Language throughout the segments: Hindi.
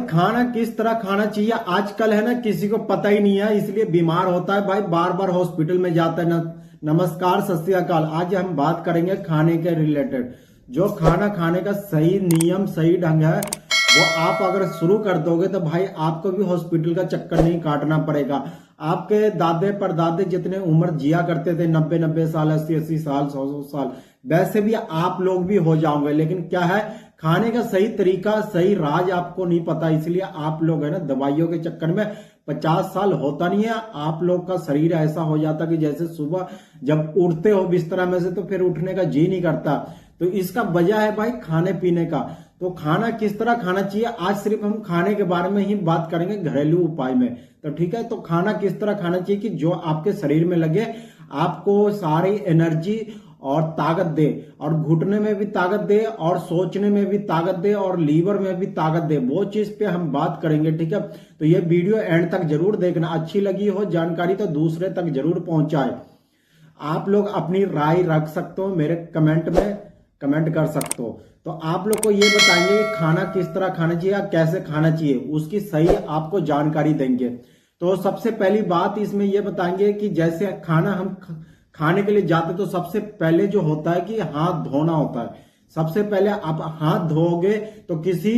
खाना किस तरह खाना चाहिए आजकल है ना, किसी को पता ही नहीं है, इसलिए बीमार होता है भाई, बार बार हॉस्पिटल में जाता है ना। नमस्कार, सत श्री अकाल। आज हम बात करेंगे खाने के रिलेटेड। जो खाना खाने का सही नियम, सही ढंग है, वो आप अगर शुरू कर दोगे तो भाई आपको भी हॉस्पिटल का चक्कर नहीं काटना पड़ेगा। आपके दादे परदादे जितने उम्र जिया करते थे, 90-90 साल, 80-80 साल, 100-100 साल, वैसे भी आप लोग भी हो जाओगे। लेकिन क्या है, खाने का सही तरीका, सही राज आपको नहीं पता, इसलिए आप लोग है ना दवाइयों के चक्कर में 50 साल होता नहीं है, आप लोग का शरीर ऐसा हो जाता कि जैसे सुबह जब उठते हो बिस्तर में से तो फिर उठने का जी नहीं करता। तो इसका वजह है भाई खाने पीने का। तो खाना किस तरह खाना चाहिए, आज सिर्फ हम खाने के बारे में ही बात करेंगे, घरेलू उपाय में। तो ठीक है, तो खाना किस तरह खाना चाहिए कि जो आपके शरीर में लगे, आपको सारी एनर्जी और ताकत दे, और घुटने में भी ताकत दे, और सोचने में भी ताकत दे, और लीवर में भी ताकत दे। वो चीज पे हम बात करेंगे, ठीक है। तो ये वीडियो एंड तक जरूर देखना, अच्छी लगी हो जानकारी तो दूसरे तक जरूर पहुंचाए। आप लोग अपनी राय रख सकते हो, मेरे कमेंट में कमेंट कर सकते हो। तो आप लोग को ये बताएंगे कि खाना किस तरह खाना चाहिए या कैसे खाना चाहिए, उसकी सही आपको जानकारी देंगे। तो सबसे पहली बात इसमें ये बताएंगे कि जैसे खाना हम खाने के लिए जाते तो सबसे पहले जो होता है कि हाथ धोना होता है। सबसे पहले आप हाथ धोओगे तो किसी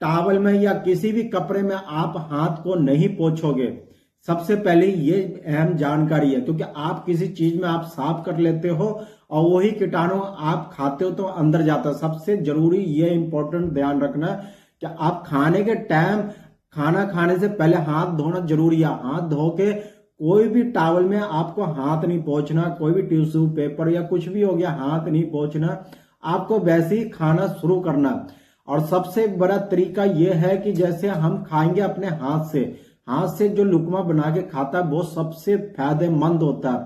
टॉवल में या किसी भी कपड़े में आप हाथ को नहीं पोंछोगे। सबसे पहले ये अहम जानकारी है, क्योंकि आप किसी चीज में आप साफ कर लेते हो और वही कीटाणु आप खाते हो तो अंदर जाता है। सबसे जरूरी ये इंपॉर्टेंट ध्यान रखना कि आप खाने के टाइम, खाना खाने से पहले हाथ धोना जरूरी है। हाथ धो के कोई भी टॉवल में आपको हाथ नहीं पोंछना, कोई भी टिश्यू पेपर या कुछ भी हो गया, हाथ नहीं पोंछना, आपको वैसे ही खाना शुरू करना। और सबसे बड़ा तरीका यह है कि जैसे हम खाएंगे अपने हाथ से जो लुकमा बना के खाता है वो सबसे फायदेमंद होता है,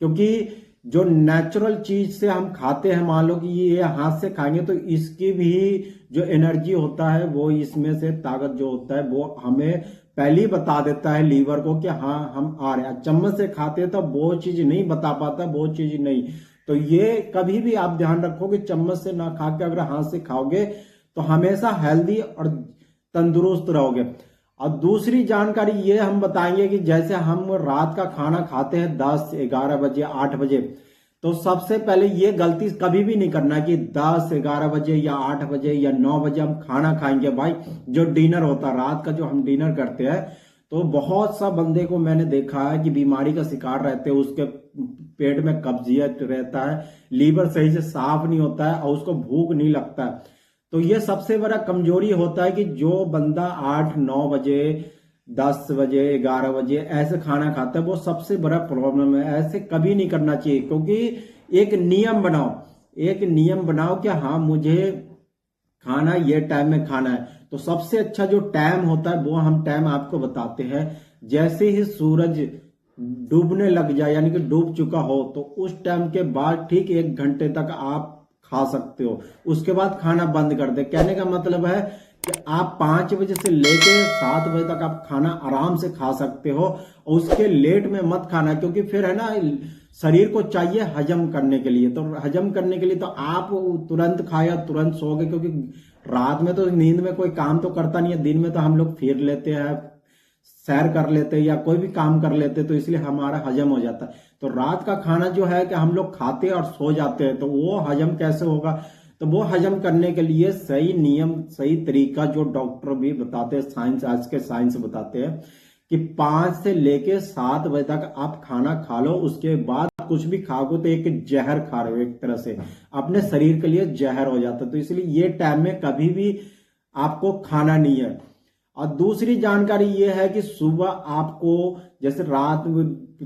क्योंकि जो नेचुरल चीज से हम खाते हैं, मान लो कि ये हाथ से खाएंगे तो इसकी भी जो एनर्जी होता है, वो इसमें से ताकत जो होता है वो हमें पहले ही बता देता है लीवर को कि हाँ हम आ रहे हैं। चम्मच से खाते हैं तो वो चीज नहीं बता पाता, वो चीज नहीं। तो ये कभी भी आप ध्यान रखो कि चम्मच से ना खा के अगर हाथ से खाओगे तो हमेशा हेल्दी और तंदुरुस्त रहोगे। और दूसरी जानकारी ये हम बताएंगे कि जैसे हम रात का खाना खाते हैं 10-11 बजे, 8 बजे, तो सबसे पहले ये गलती कभी भी नहीं करना कि 10-11 बजे या 8 बजे या 9 बजे हम खाना खाएंगे। भाई जो डिनर होता है रात का, जो हम डिनर करते हैं, तो बहुत सा बंदे को मैंने देखा है कि बीमारी का शिकार रहते हैं, उसके पेट में कब्जियत रहता है, लीवर सही से साफ नहीं होता है और उसको भूख नहीं लगता है। तो ये सबसे बड़ा कमजोरी होता है कि जो बंदा 8-9 बजे, 10 बजे, 11 बजे ऐसे खाना खाता है, वो सबसे बड़ा प्रॉब्लम है। ऐसे कभी नहीं करना चाहिए, क्योंकि एक नियम बनाओ कि हाँ मुझे खाना ये टाइम में खाना है। तो सबसे अच्छा जो टाइम होता है वो हम टाइम आपको बताते हैं। जैसे ही सूरज डूबने लग जाए, यानी कि डूब चुका हो, तो उस टाइम के बाद ठीक 1 घंटे तक आप खा सकते हो, उसके बाद खाना बंद कर दे। कहने का मतलब है कि आप 5 बजे से लेके 7 बजे तक आप खाना आराम से खा सकते हो, और उसके लेट में मत खाना, क्योंकि फिर है ना शरीर को चाहिए हजम करने के लिए। तो हजम करने के लिए तो आप तुरंत खाया तुरंत सोगे, क्योंकि रात में तो नींद में कोई काम तो करता नहीं है, दिन में तो हम लोग फिर लेते हैं, सैर कर लेते हैं या कोई भी काम कर लेते हैं, तो इसलिए हमारा हजम हो जाता है। तो रात का खाना जो है कि हम लोग खाते हैं और सो जाते हैं, तो वो हजम कैसे होगा। तो वो हजम करने के लिए सही नियम, सही तरीका जो डॉक्टर भी बताते हैं, साइंस, आज के साइंस बताते हैं कि 5 से लेके 7 बजे तक आप खाना खा लो। उसके बाद कुछ भी खाओगे तो एक जहर खा रहे हो, एक तरह से अपने शरीर के लिए जहर हो जाता है। तो इसलिए ये टाइम में कभी भी आपको खाना नहीं है। और दूसरी जानकारी ये है कि सुबह आपको, जैसे रात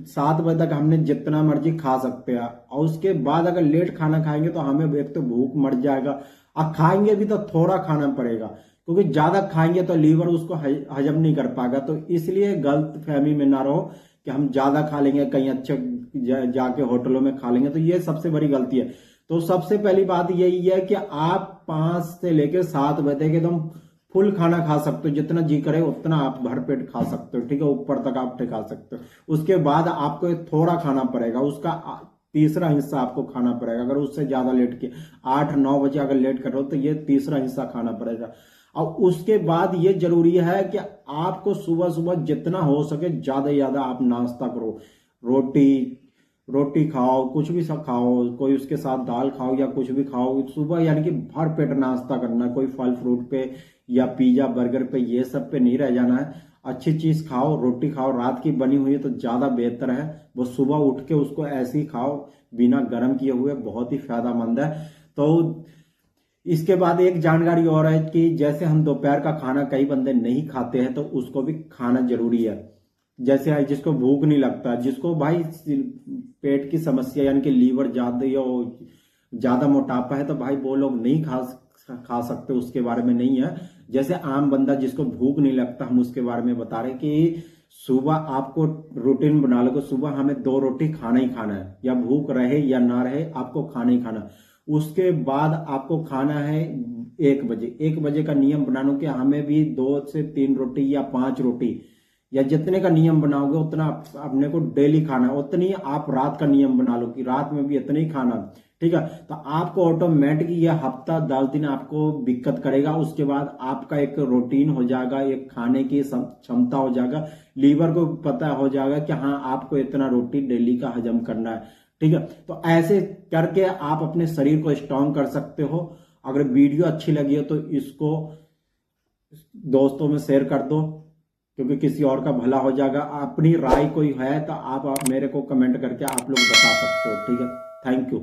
7 बजे तक हमने जितना मर्जी खा सकते हैं, और उसके बाद अगर लेट खाना खाएंगे तो हमें एक तो भूख मर जाएगा, और खाएंगे भी तो थोड़ा खाना पड़ेगा, क्योंकि ज्यादा खाएंगे तो लीवर उसको हजम नहीं कर पाएगा। तो इसलिए गलत फहमी में ना रहो कि हम ज्यादा खा लेंगे, कहीं अच्छे जाके होटलों में खा लेंगे, तो ये सबसे बड़ी गलती है। तो सबसे पहली बात यही है कि आप 5 से लेकर 7 बजे तक एकदम फुल खाना खा सकते हो, जितना जी करे उतना आप भर पेट खा सकते हो, ठीक है, ऊपर तक आप खा सकते हो। उसके बाद आपको थोड़ा खाना पड़ेगा, उसका तीसरा हिस्सा आपको खाना पड़ेगा। अगर उससे ज्यादा लेट किया, 8-9 बजे अगर लेट कर रहे हो तो ये तीसरा हिस्सा खाना पड़ेगा। और उसके बाद ये जरूरी है कि आपको सुबह सुबह जितना हो सके ज्यादा से ज्यादा आप नाश्ता करो। रोटी रोटी खाओ, कुछ भी सब खाओ, कोई उसके साथ दाल खाओ या कुछ भी खाओ सुबह, यानी कि भर पेट नाश्ता करना। कोई फल फ्रूट पे या पिज्जा बर्गर पे ये सब पे नहीं रह जाना है। अच्छी चीज खाओ, रोटी खाओ, रात की बनी हुई है तो ज्यादा बेहतर है। वो सुबह उठ के उसको ऐसे ही खाओ बिना गर्म किए हुए, बहुत ही फायदेमंद है। तो इसके बाद एक जानकारी और है कि जैसे हम दोपहर का खाना कई बंदे नहीं खाते हैं तो उसको भी खाना जरूरी है। जैसे जिसको भूख नहीं लगता, जिसको भाई पेट की समस्या यानी कि लीवर ज्यादा या ज्यादा मोटापा है तो भाई वो लोग नहीं खा सकते, उसके बारे में नहीं है। जैसे आम बंदा जिसको भूख नहीं लगता, हम उसके बारे में बता रहे कि सुबह आपको रूटीन बना लो कि सुबह हमें 2 रोटी खाना ही खाना है, या भूख रहे या ना रहे आपको खाना ही खाना। उसके बाद आपको खाना है 1 बजे। 1 बजे का नियम बना लो कि हमें भी 2 से 3 रोटी या 5 रोटी या जितने का नियम बनाओगे उतना अपने को डेली खाना है। उतनी आप रात का नियम बना लो कि रात में भी इतना ही खाना, ठीक है। तो आपको ऑटोमेटिक यह हफ्ता 10 दिन आपको दिक्कत करेगा। उसके बाद आपका एक रूटीन हो जाएगा, एक खाने की क्षमता हो जाएगा, लीवर को पता हो जाएगा कि हाँ आपको इतना रोटी डेली का हजम करना है, ठीक है। तो ऐसे करके आप अपने शरीर को स्ट्रांग कर सकते हो। अगर वीडियो अच्छी लगी हो तो इसको दोस्तों में शेयर कर दो, क्योंकि किसी और का भला हो जाएगा। अपनी राय कोई है तो आप मेरे को कमेंट करके आप लोग बता सकते हो, ठीक है। Thank you.